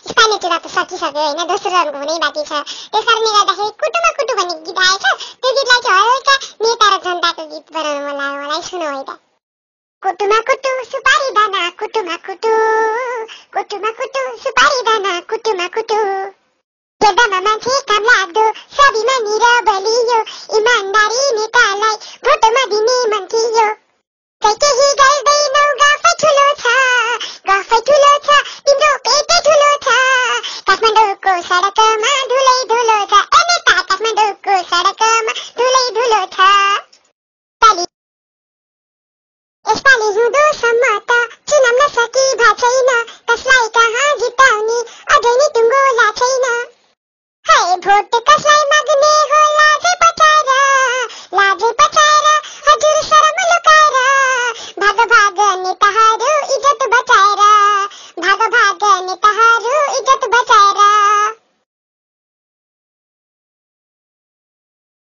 स्थानीय चुनाव त सकिसक्यो होइन, दोस्रो चरणको हुनै बाँकी छ। त्यसकारणले गर्दाखेरि कुटुमा कुटु भन्ने गीत आएछ, त्यो गीतलाई चाहिँ हल्का नेता र जनताको गीत बनाउन मन लाग्यो मलाई। सुनौ है त। कुटुमा कुटु सुपारी दाना कुटुमा कुटु, कुटुमा कुटु सुपारी दाना कुटुमा कुटु, हेर्दामा मान्छे काम लाग्दो सबैमा निरबलियो इमानदारी नेतालाई